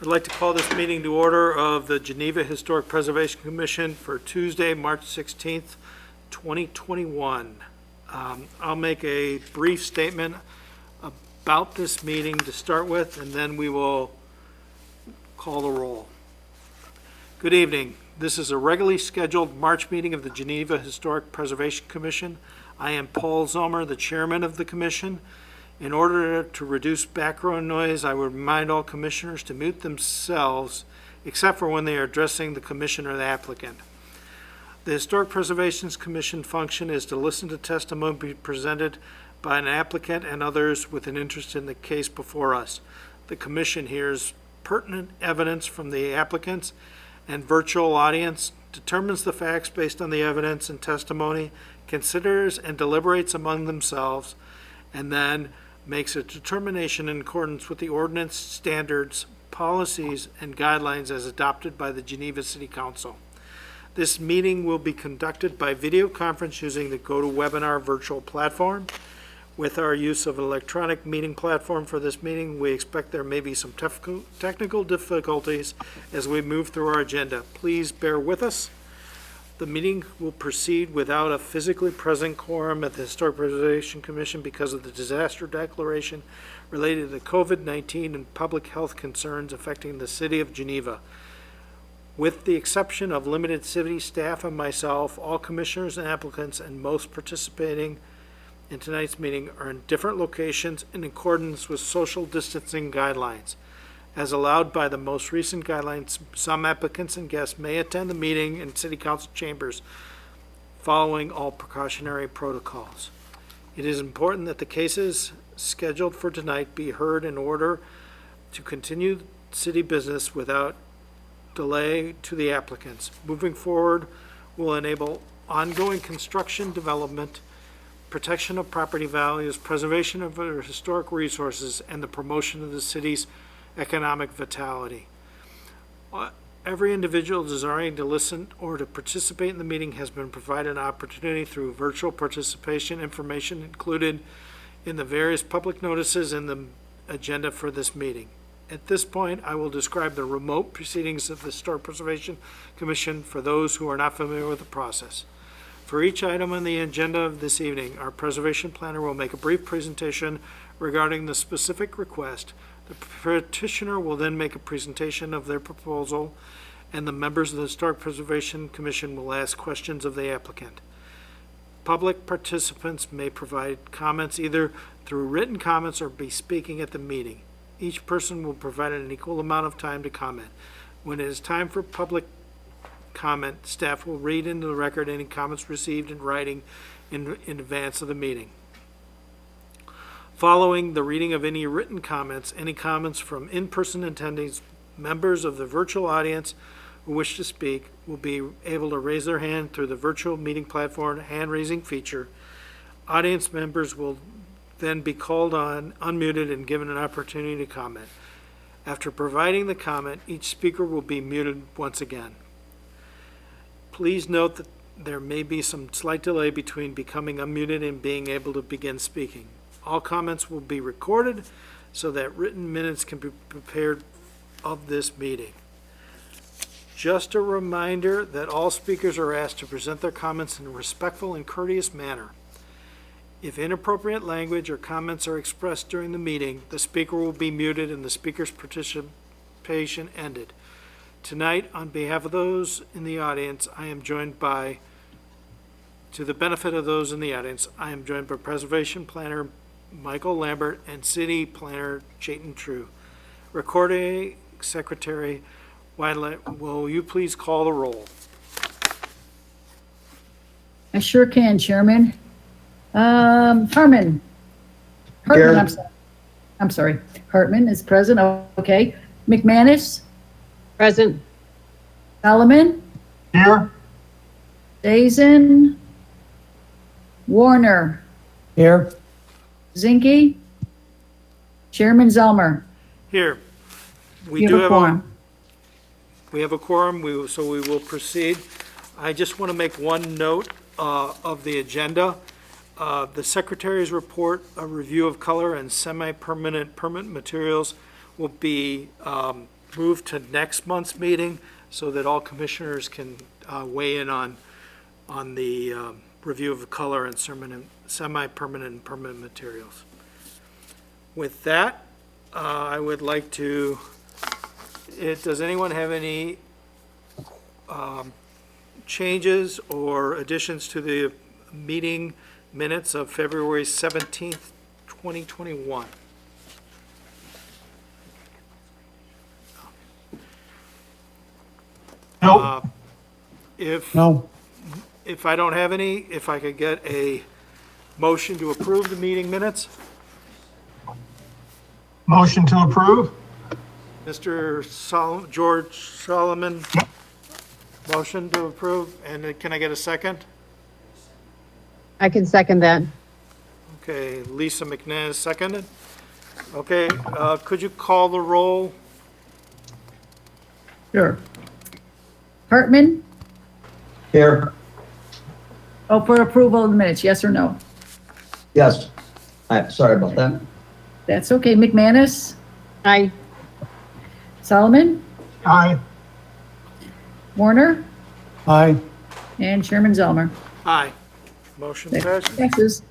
I'd like to call this meeting to order of the Geneva Historic Preservation Commission for Tuesday, March 16th, 2021. I'll make a brief statement about this meeting to start with, and then we will call the roll. Good evening. This is a regularly scheduled March meeting of the Geneva Historic Preservation Commission. I am Paul Zomer, the chairman of the commission. In order to reduce background noise, I would remind all commissioners to mute themselves except for when they are addressing the commission or the applicant. The Historic Preservation Commission function is to listen to testimony presented by an applicant and others with an interest in the case before us. The commission hears pertinent evidence from the applicants and virtual audience, determines the facts based on the evidence and testimony, considers and deliberates among themselves, and then makes a determination in accordance with the ordinance, standards, policies, and guidelines as adopted by the Geneva City Council. This meeting will be conducted by video conference using the GoToWebinar virtual platform. With our use of an electronic meeting platform for this meeting, we expect there may be some technical difficulties as we move through our agenda. Please bear with us. The meeting will proceed without a physically present quorum at the Historic Preservation Commission because of the disaster declaration related to COVID-19 and public health concerns affecting the city of Geneva. With the exception of limited city staff and myself, all commissioners and applicants and most participating in tonight's meeting are in different locations in accordance with social distancing guidelines. As allowed by the most recent guidelines, some applicants and guests may attend the meeting in City Council chambers following all precautionary protocols. It is important that the cases scheduled for tonight be heard in order to continue city business without delay to the applicants. Moving forward will enable ongoing construction development, protection of property values, preservation of our historic resources, and the promotion of the city's economic vitality. Every individual desiring to listen or to participate in the meeting has been provided an opportunity through virtual participation. Information included in the various public notices in the agenda for this meeting. At this point, I will describe the remote proceedings of the Historic Preservation Commission for those who are not familiar with the process. For each item on the agenda of this evening, our preservation planner will make a brief presentation regarding the specific request. The petitioner will then make a presentation of their proposal, and the members of the Historic Preservation Commission will ask questions of the applicant. Public participants may provide comments either through written comments or be speaking at the meeting. Each person will provide an equal amount of time to comment. When it is time for public comment, staff will read into the record any comments received in writing in advance of the meeting. Following the reading of any written comments, any comments from in-person attendees, members of the virtual audience who wish to speak will be able to raise their hand through the virtual meeting platform hand-raising feature. Audience members will then be called on, unmuted, and given an opportunity to comment. After providing the comment, each speaker will be muted once again. Please note that there may be some slight delay between becoming unmuted and being able to begin speaking. All comments will be recorded so that written minutes can be prepared of this meeting. Just a reminder that all speakers are asked to present their comments in a respectful and courteous manner. If inappropriate language or comments are expressed during the meeting, the speaker will be muted and the speaker's participation ended. Tonight, on behalf of those in the audience, to the benefit of those in the audience, I am joined by Preservation Planner Michael Lambert and City Planner Chayton True. Recording Secretary Wadlett, will you please call the roll? I sure can, Chairman. Hartman. Here. I'm sorry. Hartman is present. Okay. McManus. Present. Solomon. Here. Dazen. Warner. Here. Zinke. Chairman Zelmer. Here. We You do have a have quorum. we have a quorum, so we will proceed. I just want to make one note of the agenda. The Secretary's report, a review of color and semi-permanent permanent materials will be moved to next month's meeting so that all commissioners can weigh in on the review of the color and semi-permanent and permanent materials. With that, I would like to, does anyone have any changes or additions to the meeting minutes of February 17th, 2021? Nope. No. If I don't have any, if I could get a motion to approve the meeting minutes? Motion to approve? George Solomon, motion to approve, and can I get a second? I can second that. Okay, Lisa McNair seconded. Okay, could you call the roll? Sure. Hartman? Here. Oh, for approval of the minutes, yes or no? Yes. Sorry about that. That's okay. McManus? Aye. Solomon? Aye. Warner? Aye. And Chairman Zellmer. Aye. Motion That passes. passes.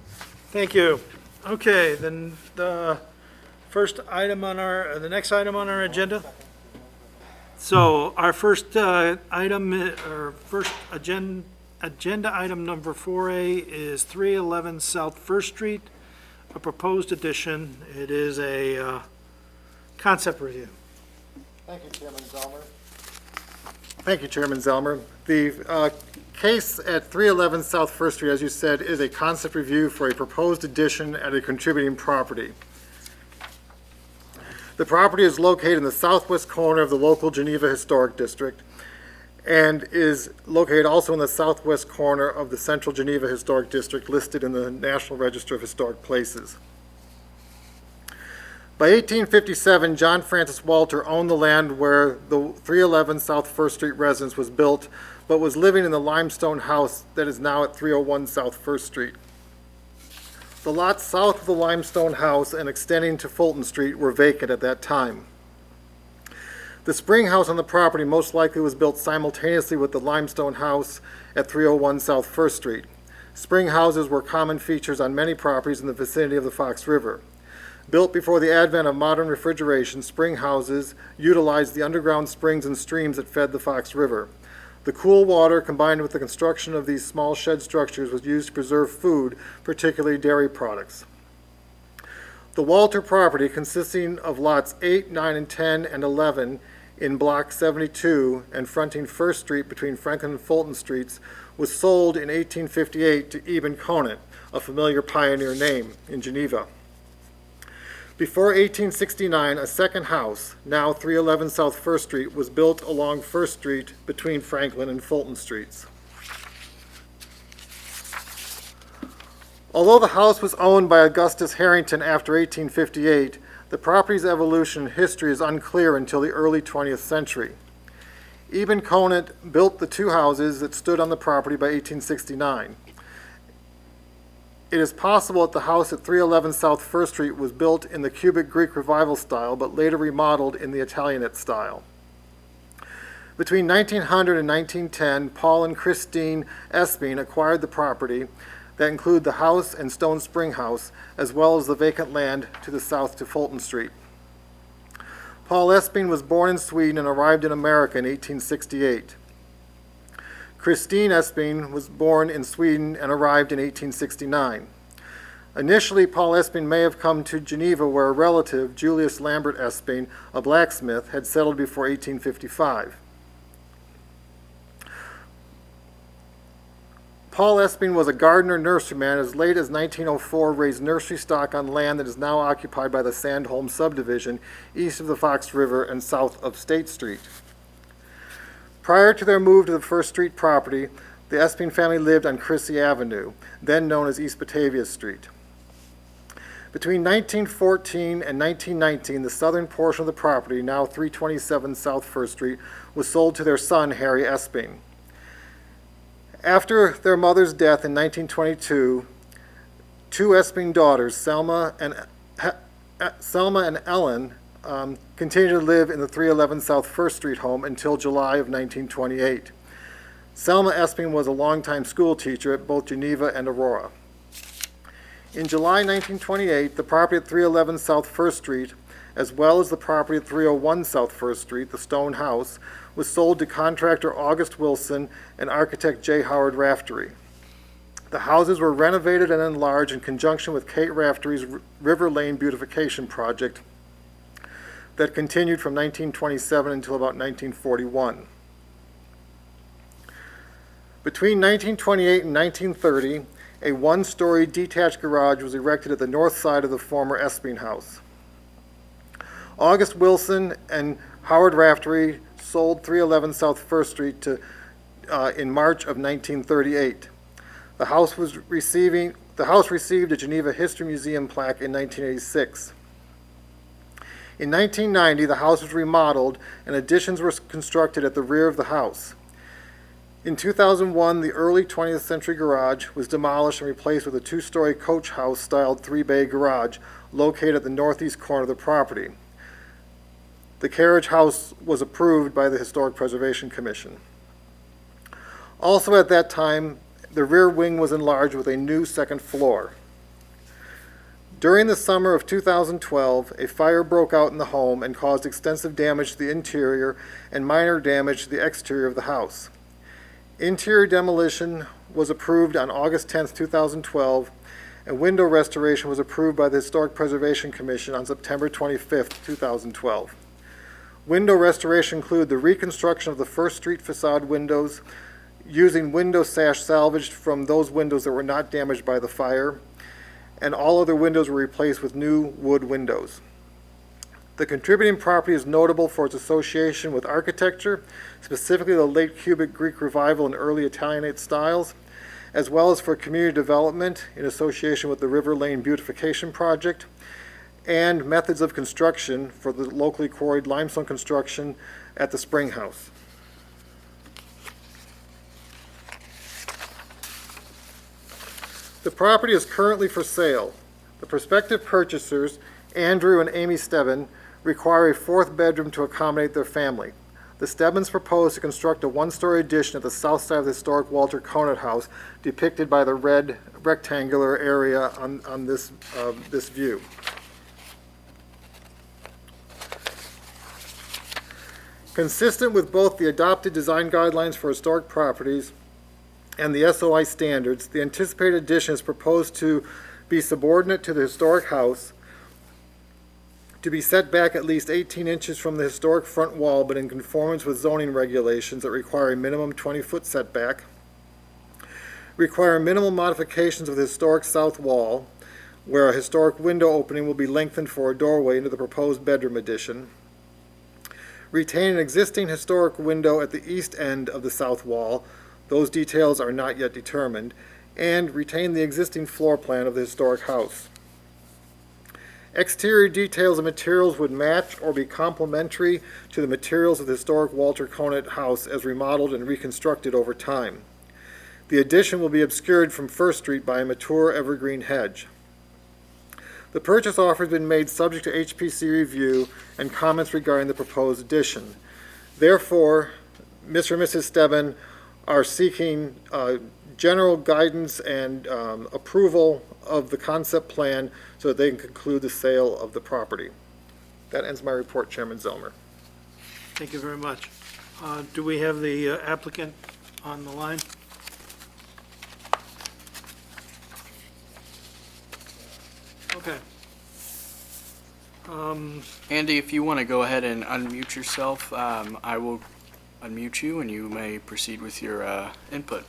Thank you. Okay, then the first item on the next item on our agenda. So our first item, or first agenda item number 4A is 311 South First Street, a proposed addition. It is a concept review. Thank you, Chairman Zellmer. Thank you, Chairman Zellmer. The case at 311 South First Street, as you said, is a concept review for a proposed addition at a contributing property. The property is located in the southwest corner of the local Geneva Historic District and is located also in the southwest corner of the Central Geneva Historic District listed in the National Register of Historic Places. By 1857, John Francis Walter owned the land where the 311 South First Street residence was built, but was living in the limestone house that is now at 301 South First Street. The lots south of the limestone house and extending to Fulton Street were vacant at that time. The spring house on the property most likely was built simultaneously with the limestone house at 301 South First Street. Spring houses were common features on many properties in the vicinity of the Fox River. Built before the advent of modern refrigeration, spring houses utilized the underground springs and streams that fed the Fox River. The cool water, combined with the construction of these small shed structures, was used to preserve food, particularly dairy products. The Walter property, consisting of lots 8, 9, and 10, and 11 in Block 72 and fronting First Street between Franklin and Fulton Streets, was sold in 1858 to Eben Conant, a familiar pioneer name in Geneva. Before 1869, a second house, now 311 South First Street, was built along First Street between Franklin and Fulton Streets. Although the house was owned by Augustus Harrington after 1858, the property's evolution and history is unclear until the early 20th century. Eben Conant built the two houses that stood on the property by 1869. It is possible that the house at 311 South First Street was built in the Cubic Greek Revival style, but later remodeled in the Italianate style. Between 1900 and 1910, Paul and Christine Esping acquired the property that included the house and Stone Spring House, as well as the vacant land to the south to Fulton Street. Paul Esping was born in Sweden and arrived in America in 1868. Christine Esping was born in Sweden and arrived in 1869. Initially, Paul Esping may have come to Geneva where a relative, Julius Lambert Esping, a blacksmith, had settled before 1855. Paul Esping was a gardener nurseryman. As late as 1904, raised nursery stock on land that is now occupied by the Sandholm subdivision east of the Fox River and south of State Street. Prior to their move to the First Street property, the Esping family lived on Crissy Avenue, then known as East Batavia Street. Between 1914 and 1919, the southern portion of the property, now 327 South First Street, was sold to their son, Harry Esping. After their mother's death in 1922, two Esping daughters, Selma and Ellen, continued to live in the 311 South First Street home until July of 1928. Selma Esping was a longtime school teacher at both Geneva and Aurora. In July 1928, the property at 311 South First Street, as well as the property at 301 South First Street, the stone house, was sold to contractor August Wilson and architect J. Howard Raftery. The houses were renovated and enlarged in conjunction with Kate Raftery's River Lane beautification project that continued from 1927 until about 1941. Between 1928 and 1930, a one-story detached garage was erected at the north side of the former Esping house. August Wilson and Howard Raftery sold 311 South First Street in March of 1938. The house received a Geneva History Museum plaque in 1986. In 1990, the house was remodeled and additions were constructed at the rear of the house. In 2001, the early 20th century garage was demolished and replaced with a two-story coach house styled three-bay garage located at the northeast corner of the property. The carriage house was approved by the Historic Preservation Commission. Also at that time, the rear wing was enlarged with a new second floor. During the summer of 2012, a fire broke out in the home and caused extensive damage to the interior and minor damage to the exterior of the house. Interior demolition was approved on August 10, 2012, and window restoration was approved by the Historic Preservation Commission on September 25, 2012. Window restoration included the reconstruction of the First Street facade windows, using window sash salvaged from those windows that were not damaged by the fire, and all other windows were replaced with new wood windows. The contributing property is notable for its association with architecture, specifically the late Cubic Greek Revival and early Italianate styles, as well as for community development in association with the River Lane beautification project, and methods of construction for the locally quarried limestone construction at the Spring House. The property is currently for sale. The prospective purchasers, Andrew and Amy Stebbin, require a fourth bedroom to accommodate their family. The Stebbins propose to construct a one-story addition at the south side of the historic Walter Conant house, depicted by the red rectangular area on this view. Consistent with both the adopted design guidelines for historic properties and the SOI standards, the anticipated addition is proposed to be subordinate to the historic house, to be set back at least 18 inches from the historic front wall, but in conformance with zoning regulations that require a minimum 20-foot setback, require minimal modifications of the historic south wall, where a historic window opening will be lengthened for a doorway into the proposed bedroom addition, retain an existing historic window at the east end of the south wall, those details are not yet determined, and retain the existing floor plan of the historic house. Exterior details and materials would match or be complementary to the materials of the historic Walter Conant house as remodeled and reconstructed over time. The addition will be obscured from First Street by a mature evergreen hedge. The purchase offer has been made subject to HPC review and comments regarding the proposed addition. Therefore, Mr. and Mrs. Stebbin are seeking general guidance and approval of the concept plan so that they can conclude the sale of the property. That ends my report, Chairman Zellmer. Thank you very much. Do we have the applicant on the line? Okay. Andy, if you want to go ahead and unmute yourself, I will unmute you and you may proceed with your input.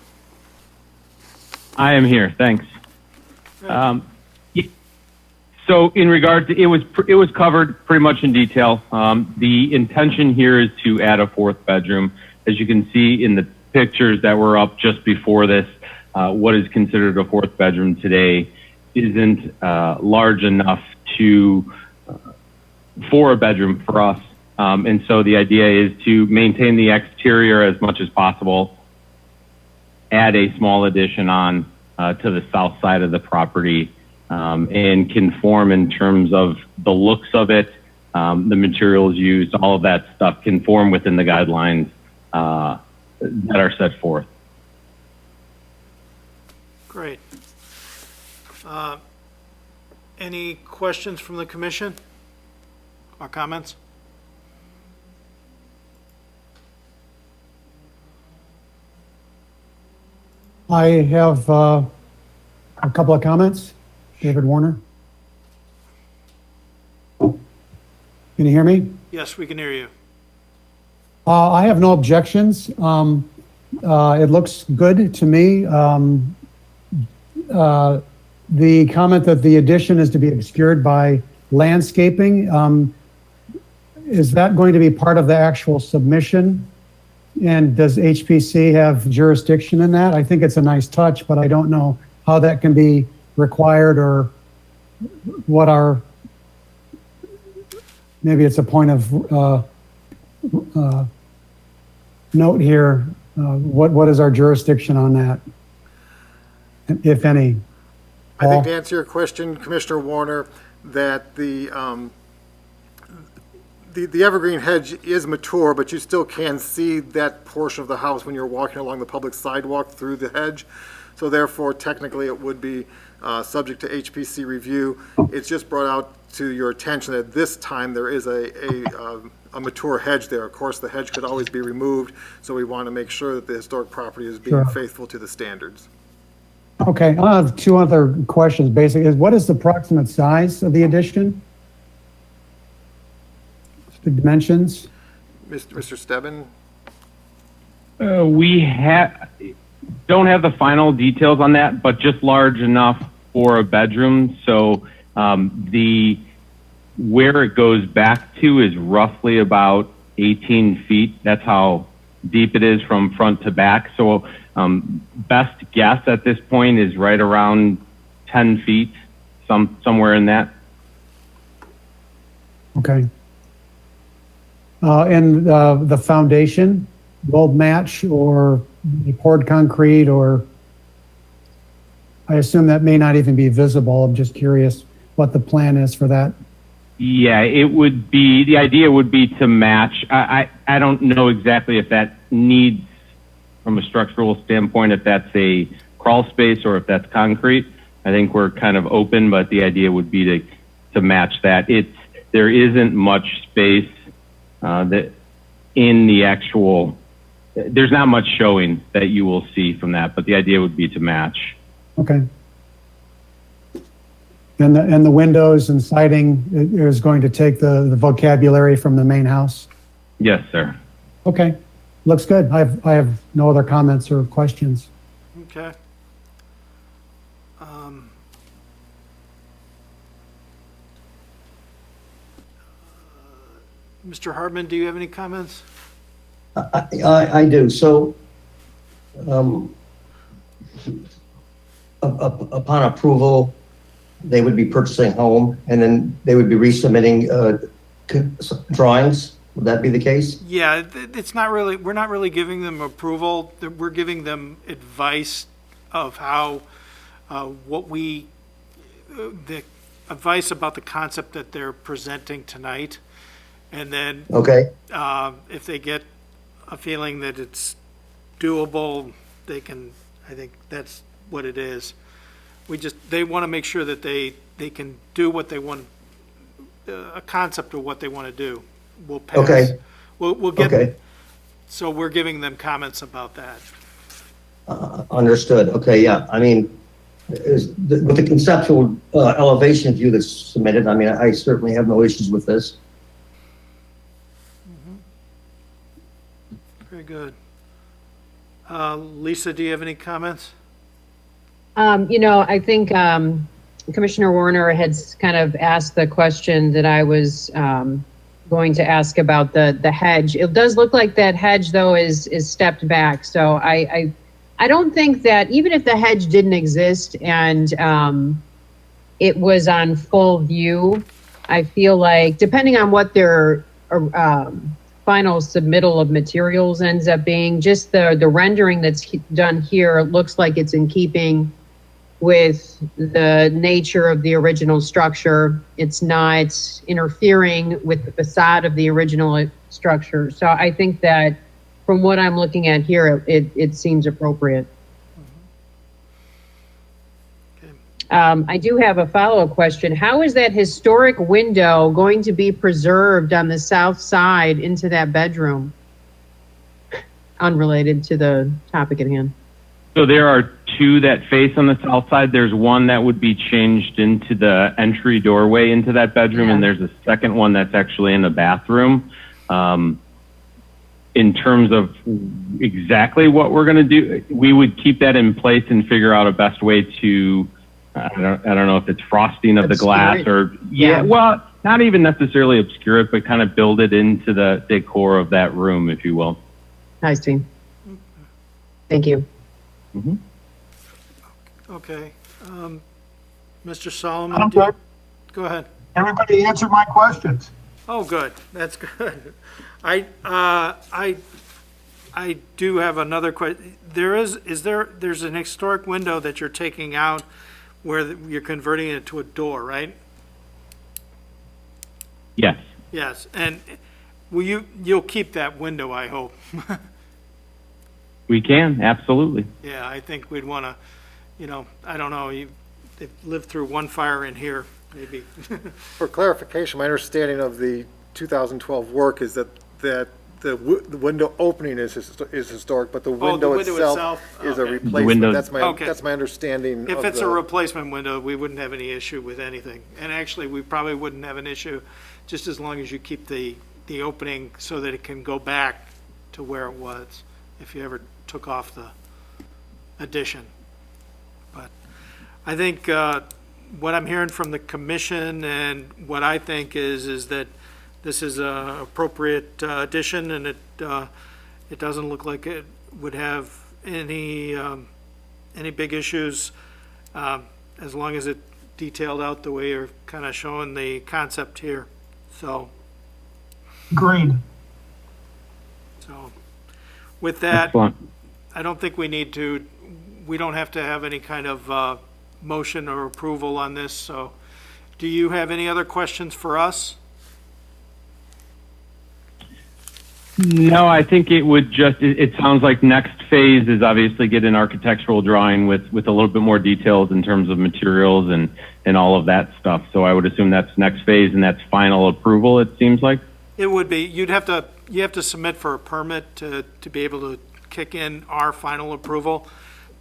I am here, thanks. So in regard to, it was covered pretty much in detail. The intention here is to add a fourth bedroom. As you can see in the pictures that were up just before this, what is considered a fourth bedroom today isn't large enough for a bedroom for us. And so the idea is to maintain the exterior as much as possible, add a small addition on to the south side of the property, and conform in terms of the looks of it the materials used, all of that stuff conform within the guidelines that are set forth. Great. Any questions from the commission or comments? I have a couple of comments. David Warner. Can you hear me? Yes, we can hear you. I have no objections. It looks good to me. The comment that the addition is to be obscured by landscaping, is that going to be part of the actual submission? And does HPC have jurisdiction in that? I think it's a nice touch, but I don't know how that can be required or what our, maybe it's a point of note here. What is our jurisdiction on that, if any? I think Paul? to answer your question, Commissioner Warner, that the evergreen hedge is mature, but you still can see that portion of the house when you're walking along the public sidewalk through the hedge. So therefore, technically, it would be subject to HPC review. It's just brought out to your attention that this time there is a mature hedge there. Of course, the hedge could always be removed, so we want to make sure that the historic property is being Sure. faithful to the standards. Okay, I have two other questions. Basically, what is the approximate size of the addition? The dimensions? Mr. Stebbin? We don't have the final details on that, but just large enough for a bedroom. So where it goes back to is roughly about 18 feet. That's how deep it is from front to back. So best guess at this point is right around 10 feet, somewhere in that. Okay. And the foundation will match or poured concrete, or I assume that may not even be visible. I'm just curious what the plan is for that. Yeah, it would be, the idea would be to match. I don't know exactly if that needs, from a structural standpoint, if that's a crawl space or if that's concrete. I think we're kind of open, but the idea would be to match that. There isn't much space that in the actual, there's not much showing that you will see from that, but the idea would be to match. Okay. And the windows and siding is going to take the vocabulary from the main house? Yes, sir. Okay, looks good. I have no other comments or questions. Okay. Mr. Hartman, do you have any comments? I do. So, upon approval, they would be purchasing a home, and then they would be resubmitting drawings. Would that be the case? Yeah, it's not really, we're not really giving them approval. We're giving them advice of how, the advice about the concept that they're presenting tonight. And then Okay. if they get a feeling that it's doable, they can, I think that's what it is. They want to make sure that they can do what they want, a concept of what they want to do. We'll pass. Okay. We'll get, Okay. so we're giving them comments about that. Understood. Okay. Yeah. I mean, with the conceptual elevation view that's submitted, I mean, I certainly have no issues with this. Very good. Lisa, do you have any comments? I think Commissioner Warner had kind of asked the question that I was going to ask about the hedge. It does look like that hedge, though, is stepped back. So I don't think that, even if the hedge didn't exist and it was on full view, I feel like, depending on what their final submittal of materials ends up being, just the rendering that's done here looks like it's in keeping with the nature of the original structure. It's not interfering with the facade of the original structure. So I think that from what I'm looking at here, it seems appropriate. I do have a follow-up question. How is that historic window going to be preserved on the south side into that bedroom? Unrelated to the topic at hand. So there are two that face on the south side. There's one that would be changed into the entry doorway into that bedroom, and there's a second one that's actually in the bathroom. In terms of exactly what we're going to do, we would keep that in place and figure out a best way to, I don't know if it's frosting of the glass or, well, not even necessarily obscure it, but kind of build it into the decor of that room, if you will. Nice team. Thank you. Mm-hmm. Okay. Mr. Solomon, I'm good. go ahead. Everybody answered my questions. Oh, good. That's good. I do have another question. There's an historic window that you're taking out where you're converting it to a door, right? Yes. Yes. And you'll keep that window, I hope. We can, absolutely. Yeah, I think we'd want to, I don't know, they've lived through one fire in here, maybe. For clarification, my understanding of the 2012 work is that the window opening is historic, but the window itself is a okay. replacement. Okay. That's my understanding. If of it's the- a replacement window, we wouldn't have any issue with anything. And actually, we probably wouldn't have an issue just as long as you keep the opening so that it can go back to where it was if you ever took off the addition. But I think what I'm hearing from the commission and what I think is that this is a appropriate addition, and it doesn't look like it would have any big issues as long as it detailed out the way you're kind of showing the concept here. So Agreed. with that, Excellent. I don't think we don't have to have any kind of motion or approval on this. So do you have any other questions for us? No, I think it would it sounds like next phase is obviously get an architectural drawing with a little bit more details in terms of materials and all of that stuff. So I would assume that's next phase and that's final approval, it seems like. It would be. You have to submit for a permit to be able to kick in our final approval.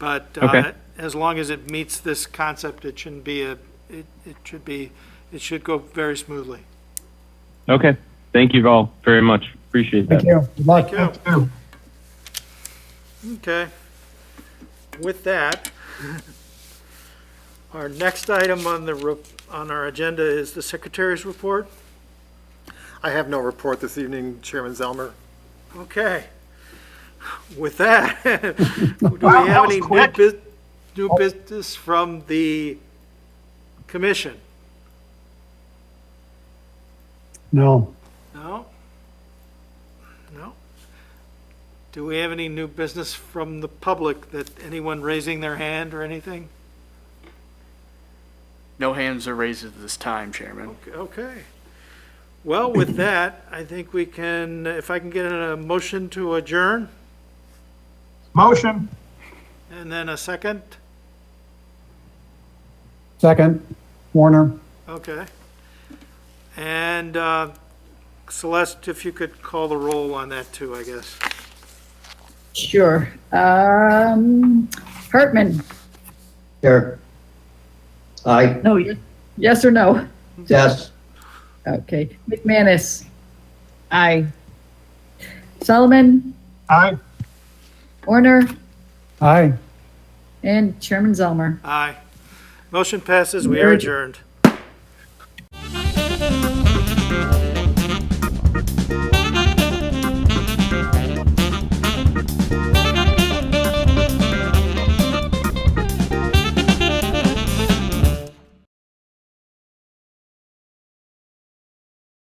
But Okay. as long as it meets this concept, it shouldn't be it should go very smoothly. Okay. Thank you all very much. Appreciate that. Thank you. Good luck. Thank Thank you. you. Okay. With that, our next item on our agenda is the secretary's report. I have no report this evening, Chairman Zelmer. Okay. With that, do we Wow, have that any was quick. new business from the commission? No. No? No? Do we have any new business from the public, that anyone raising their hand or anything? No hands are raised at this time, Chairman. Okay. Well, with that, I think we can, if I can get a motion to adjourn, Motion. and then a second? Second, Warner. Okay. And Celeste, if you could call the roll on that too, I guess. Sure. Hartman? Here. Aye. No, yes or no? Yes. Okay. McManus? Aye. Solomon? Aye. Warner? Aye. And Chairman Zelmer? Aye. Motion passes. We are adjourned.